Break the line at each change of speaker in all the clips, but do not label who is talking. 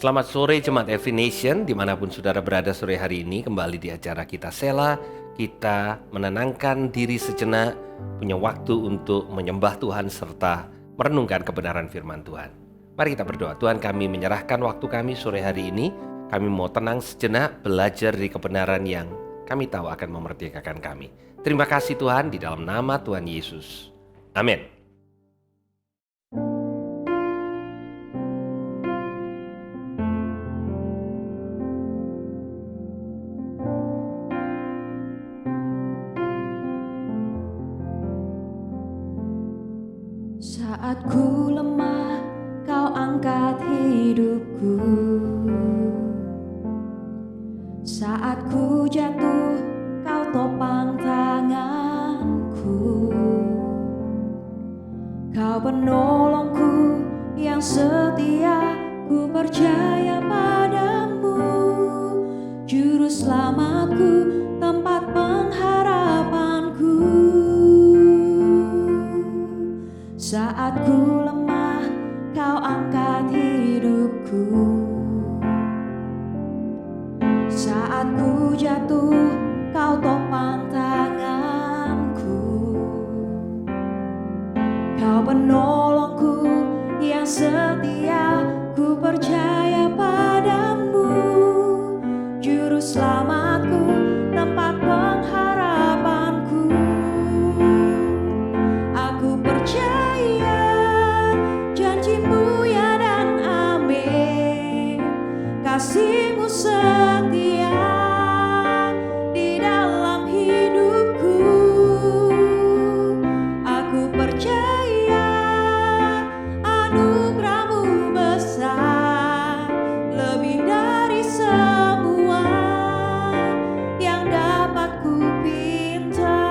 Selamat sore Jemaat Every Nation, dimanapun saudara berada sore hari ini. Kembali di acara kita Sela, kita menenangkan diri sejenak, punya waktu untuk menyembah Tuhan serta merenungkan kebenaran firman Tuhan. Mari kita berdoa. Tuhan, kami menyerahkan waktu kami sore hari ini. Kami mau tenang sejenak, belajar dari kebenaran yang kami tahu akan memerdekakan kami. Terima kasih Tuhan, di dalam nama Tuhan Yesus. Amin.
Saat ku lemah, kau angkat hidupku. Saat ku jatuh, kau topang tanganku. Kau penolongku yang setia, ku percaya padamu. Juru selamatku, tempat pengharapanku. Saat ku lemah, kau angkat hidupku. Saat ku jatuh, kau topang tanganku. Kau penolongku yang setia, ku percaya padamu. Juru selamatku, tempat pengharapanku. Aku percaya janji-Mu ya dan amin. Kasih-Mu setia di dalam hidupku. Aku percaya anugerah-Mu besar, lebih dari semua yang dapat ku pinta.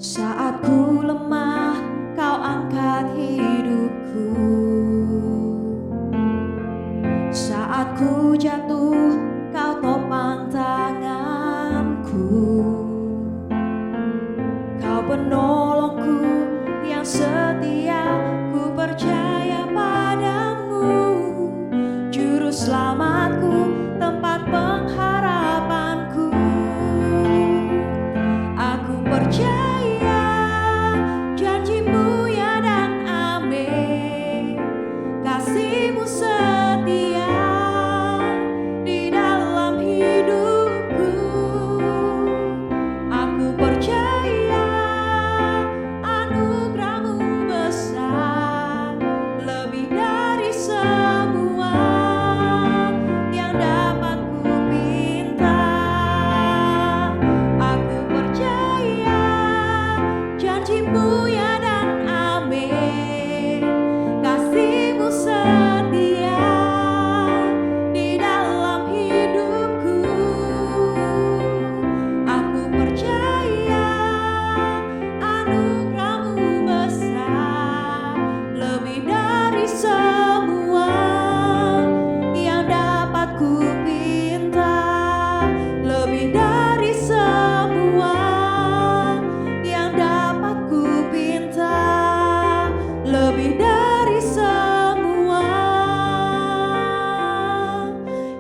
Saat ku lemah, kau angkat hidupku. Saat ku jatuh, kau topang tanganku. Kau penolongku yang setia, ku percaya padamu. Juru selamatku, tempat pengharapanku. Aku percaya janji-Mu ya dan amin. Kasih-Mu setia di dalam hidupku. Aku percaya anugerah-Mu besar, lebih dari semua yang dapat ku pinta. Aku percaya janji-Mu ya dan amin. Kasih-Mu setia di dalam hidupku. Aku percaya anugerah-Mu besar, lebih dari semua yang dapat ku pinta. Lebih dari semua yang dapat ku pinta. Lebih dari semua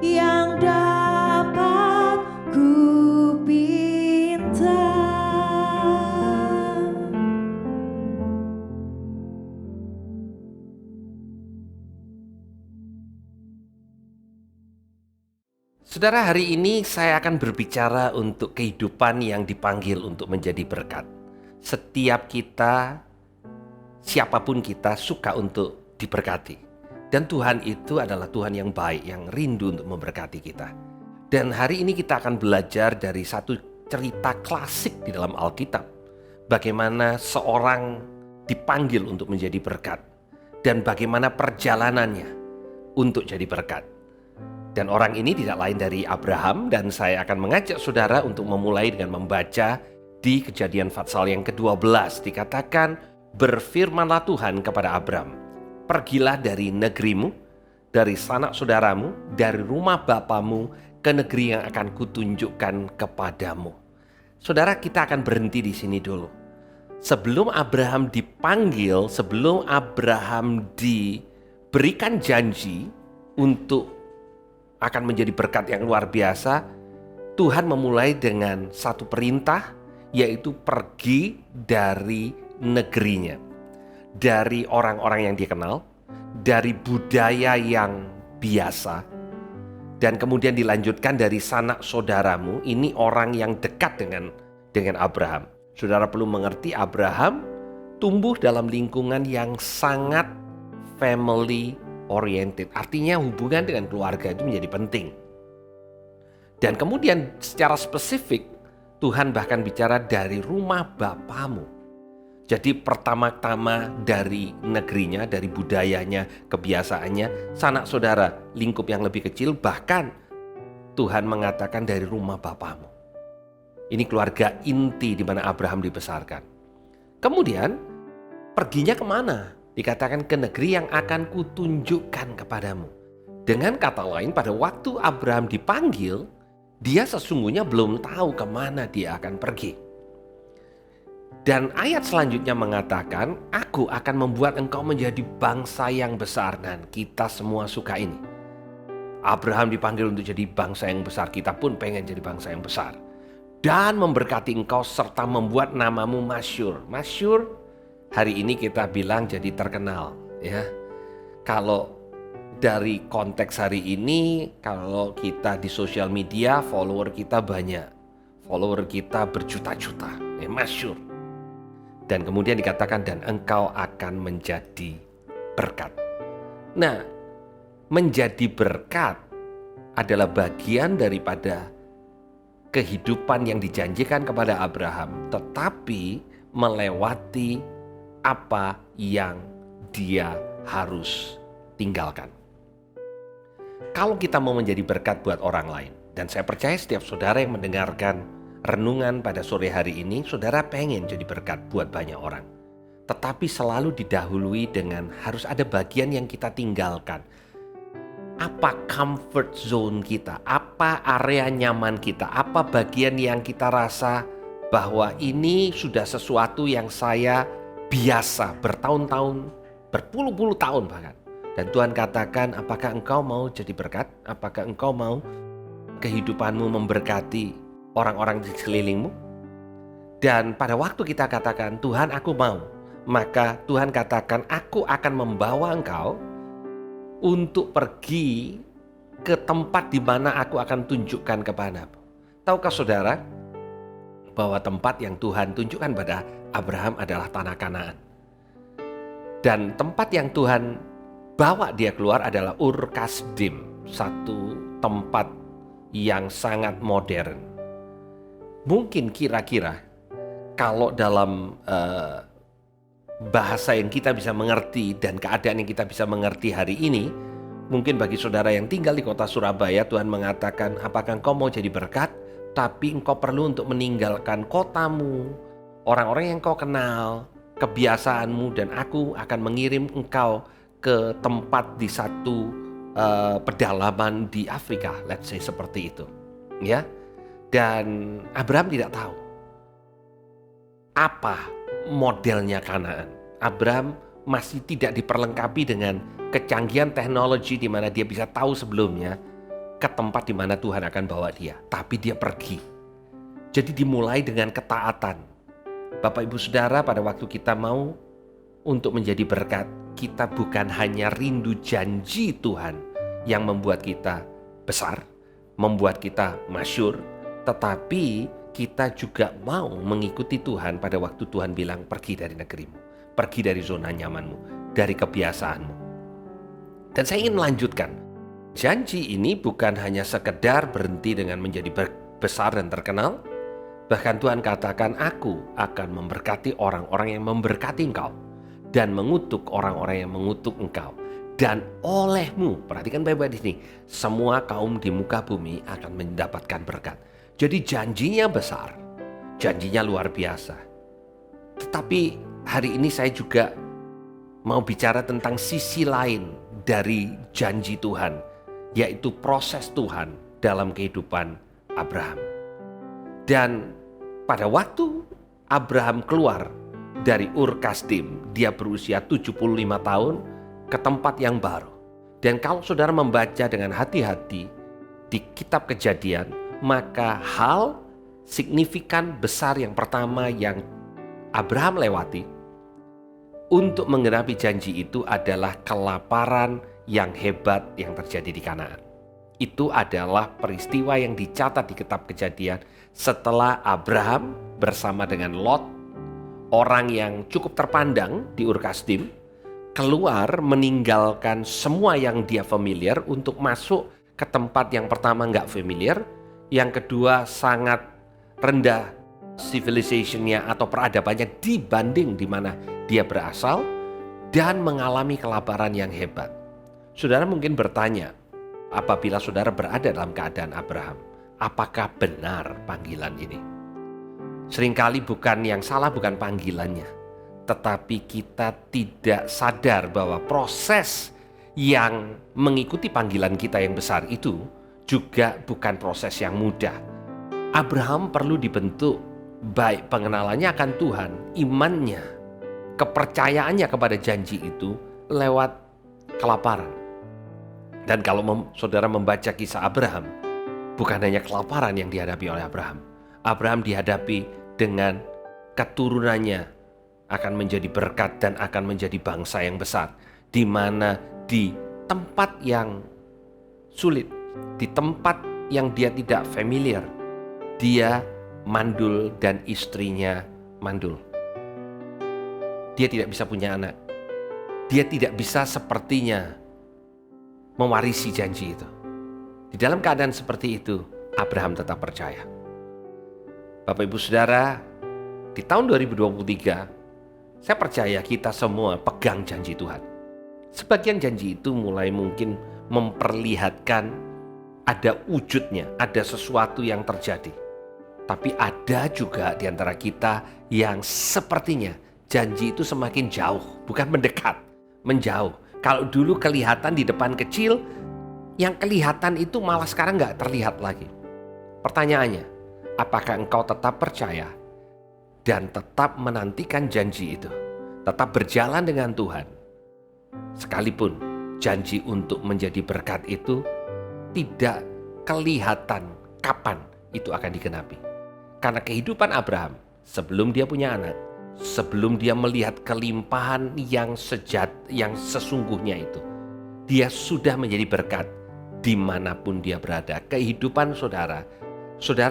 yang dapat ku pinta.
Saudara, hari ini saya akan berbicara untuk kehidupan yang dipanggil untuk menjadi berkat. Setiap kita, siapapun kita, suka untuk diberkati. Dan Tuhan itu adalah Tuhan yang baik, yang rindu untuk memberkati kita. Dan hari ini kita akan belajar dari satu cerita klasik di dalam Alkitab. Bagaimana seorang dipanggil untuk menjadi berkat. Dan bagaimana perjalanannya untuk jadi berkat. Dan orang ini tidak lain dari Abraham, dan saya akan mengajak saudara untuk memulai dengan membaca di Kejadian Fatsal yang ke-12. Dikatakan, berfirmanlah Tuhan kepada Abram, pergilah dari negerimu, dari sanak saudaramu, dari rumah bapamu, ke negeri yang akan kutunjukkan kepadamu. Saudara, kita akan berhenti di sini dulu. Sebelum Abraham dipanggil, sebelum Abraham diberikan janji untuk akan menjadi berkat yang luar biasa, Tuhan memulai dengan satu perintah, yaitu pergi dari negerinya, dari orang-orang yang dikenal, dari budaya yang biasa, dan kemudian dilanjutkan dari sanak saudaramu. Ini orang yang dekat dengan Abraham. Saudara perlu mengerti, Abraham tumbuh dalam lingkungan yang sangat family oriented. Artinya hubungan dengan keluarga itu menjadi penting. Dan kemudian secara spesifik Tuhan bahkan bicara dari rumah bapamu. Jadi pertama-tama dari negerinya, dari budayanya, kebiasaannya, sanak saudara, lingkup yang lebih kecil, bahkan Tuhan mengatakan dari rumah bapamu. Ini keluarga inti di mana Abraham dibesarkan. Kemudian perginya kemana? Dikatakan ke negeri yang akan kutunjukkan kepadamu. Dengan kata lain, pada waktu Abraham dipanggil, dia sesungguhnya belum tahu kemana dia akan pergi. Dan ayat selanjutnya mengatakan, aku akan membuat engkau menjadi bangsa yang besar. Dan kita semua suka ini. Abraham dipanggil untuk jadi bangsa yang besar. Kita pun pengen jadi bangsa yang besar. Dan memberkati engkau serta membuat namamu masyhur. Masyhur hari ini kita bilang jadi terkenal, ya. Kalau dari konteks hari ini, kalau kita di sosial media, follower kita banyak. Follower kita berjuta-juta, masyhur. Dan kemudian dikatakan, dan engkau akan menjadi berkat. Nah, menjadi berkat adalah bagian daripada kehidupan yang dijanjikan kepada Abraham, tetapi melewati apa yang dia harus tinggalkan. Kalau kita mau menjadi berkat buat orang lain, dan saya percaya setiap saudara yang mendengarkan renungan pada sore hari ini, saudara pengen jadi berkat buat banyak orang. Tetapi selalu didahului dengan harus ada bagian yang kita tinggalkan. Apa comfort zone kita, apa area nyaman kita, apa bagian yang kita rasa bahwa ini sudah sesuatu yang saya biasa bertahun-tahun, berpuluh-puluh tahun bahkan. Dan Tuhan katakan, apakah engkau mau jadi berkat? Apakah engkau mau kehidupanmu memberkati orang-orang di sekelilingmu? Dan pada waktu kita katakan, Tuhan aku mau, maka Tuhan katakan, aku akan membawa engkau untuk pergi ke tempat di mana aku akan tunjukkan kepadamu. Tahukah saudara bahwa tempat yang Tuhan tunjukkan pada Abraham adalah tanah Kanaan. Dan tempat yang Tuhan bawa dia keluar adalah Ur Kasdim, satu tempat yang sangat modern. Mungkin kira-kira kalau dalam bahasa yang kita bisa mengerti dan keadaan yang kita bisa mengerti hari ini, mungkin bagi saudara yang tinggal di kota Surabaya, Tuhan mengatakan, apakah engkau mau jadi berkat? Tapi engkau perlu untuk meninggalkan kotamu, orang-orang yang engkau kenal, kebiasaanmu, dan aku akan mengirim engkau ke tempat di satu pedalaman di Afrika, let's say seperti itu, ya. Dan Abraham tidak tahu apa modelnya Kanaan. Abraham masih tidak diperlengkapi dengan kecanggihan teknologi di mana dia bisa tahu sebelumnya ke tempat di mana Tuhan akan bawa dia. Tapi dia pergi. Jadi dimulai dengan ketaatan. Bapak Ibu Saudara, pada waktu kita mau untuk menjadi berkat, kita bukan hanya rindu janji Tuhan yang membuat kita besar, membuat kita masyhur, tetapi kita juga mau mengikuti Tuhan pada waktu Tuhan bilang pergi dari negerimu, pergi dari zona nyamanmu, dari kebiasaanmu. Dan saya ingin melanjutkan, janji ini bukan hanya sekedar berhenti dengan menjadi besar dan terkenal. Bahkan Tuhan katakan, aku akan memberkati orang-orang yang memberkati engkau, dan mengutuk orang-orang yang mengutuk engkau. Dan olehmu, perhatikan baik-baik di sini, semua kaum di muka bumi akan mendapatkan berkat. Jadi janjinya besar, janjinya luar biasa. Tetapi hari ini saya juga mau bicara tentang sisi lain dari janji Tuhan, yaitu proses Tuhan dalam kehidupan Abraham. Dan pada waktu Abraham keluar dari Ur Kasdim, dia berusia 75 tahun, ke tempat yang baru. Dan kalau saudara membaca dengan hati-hati di kitab Kejadian, maka hal signifikan besar yang pertama yang Abraham lewati untuk menggenapi janji itu adalah kelaparan yang hebat yang terjadi di Kanaan. Itu adalah peristiwa yang dicatat di kitab Kejadian setelah Abraham bersama dengan Lot, orang yang cukup terpandang di Ur Kasdim, keluar meninggalkan semua yang dia familiar untuk masuk ke tempat yang pertama nggak familiar, yang kedua sangat rendah civilization-nya atau peradabannya dibanding di mana dia berasal, dan mengalami kelaparan yang hebat. Saudara mungkin bertanya, apabila saudara berada dalam keadaan Abraham, apakah benar panggilan ini? Seringkali yang salah bukan panggilannya, tetapi kita tidak sadar bahwa proses yang mengikuti panggilan kita yang besar itu juga bukan proses yang mudah. Abraham perlu dibentuk, baik pengenalannya akan Tuhan, imannya, kepercayaannya kepada janji itu lewat kelaparan. Dan kalau saudara membaca kisah Abraham, bukan hanya kelaparan yang dihadapi oleh Abraham. Abraham dihadapi dengan keturunannya akan menjadi berkat dan akan menjadi bangsa yang besar, di mana di tempat yang sulit, di tempat yang dia tidak familiar, dia mandul dan istrinya mandul. Dia tidak bisa punya anak. Dia tidak bisa sepertinya mewarisi janji itu. Di dalam keadaan seperti itu, Abraham tetap percaya. Bapak Ibu Saudara, di tahun 2023, saya percaya kita semua pegang janji Tuhan. Sebagian janji itu mulai mungkin memperlihatkan ada wujudnya, ada sesuatu yang terjadi. Tapi ada juga di antara kita yang sepertinya janji itu semakin jauh, bukan mendekat, menjauh. Kalau dulu kelihatan di depan kecil, yang kelihatan itu malah sekarang nggak terlihat lagi. Pertanyaannya, apakah engkau tetap percaya dan tetap menantikan janji itu, tetap berjalan dengan Tuhan, sekalipun janji untuk menjadi berkat itu tidak kelihatan kapan itu akan digenapi? Karena kehidupan Abraham sebelum dia punya anak, sebelum dia melihat kelimpahan yang sesungguhnya itu, dia sudah menjadi berkat dimanapun dia berada. Kehidupan saudara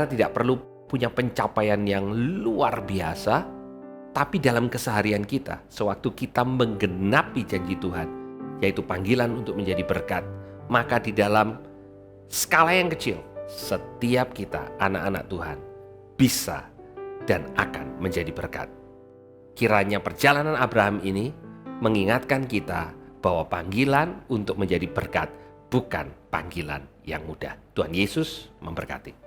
tidak perlu punya pencapaian yang luar biasa, tapi dalam keseharian kita, sewaktu kita menggenapi janji Tuhan, yaitu panggilan untuk menjadi berkat, maka di dalam skala yang kecil, setiap kita anak-anak Tuhan bisa dan akan menjadi berkat. Kiranya perjalanan Abraham ini mengingatkan kita bahwa panggilan untuk menjadi berkat bukan panggilan yang mudah. Tuhan Yesus memberkati.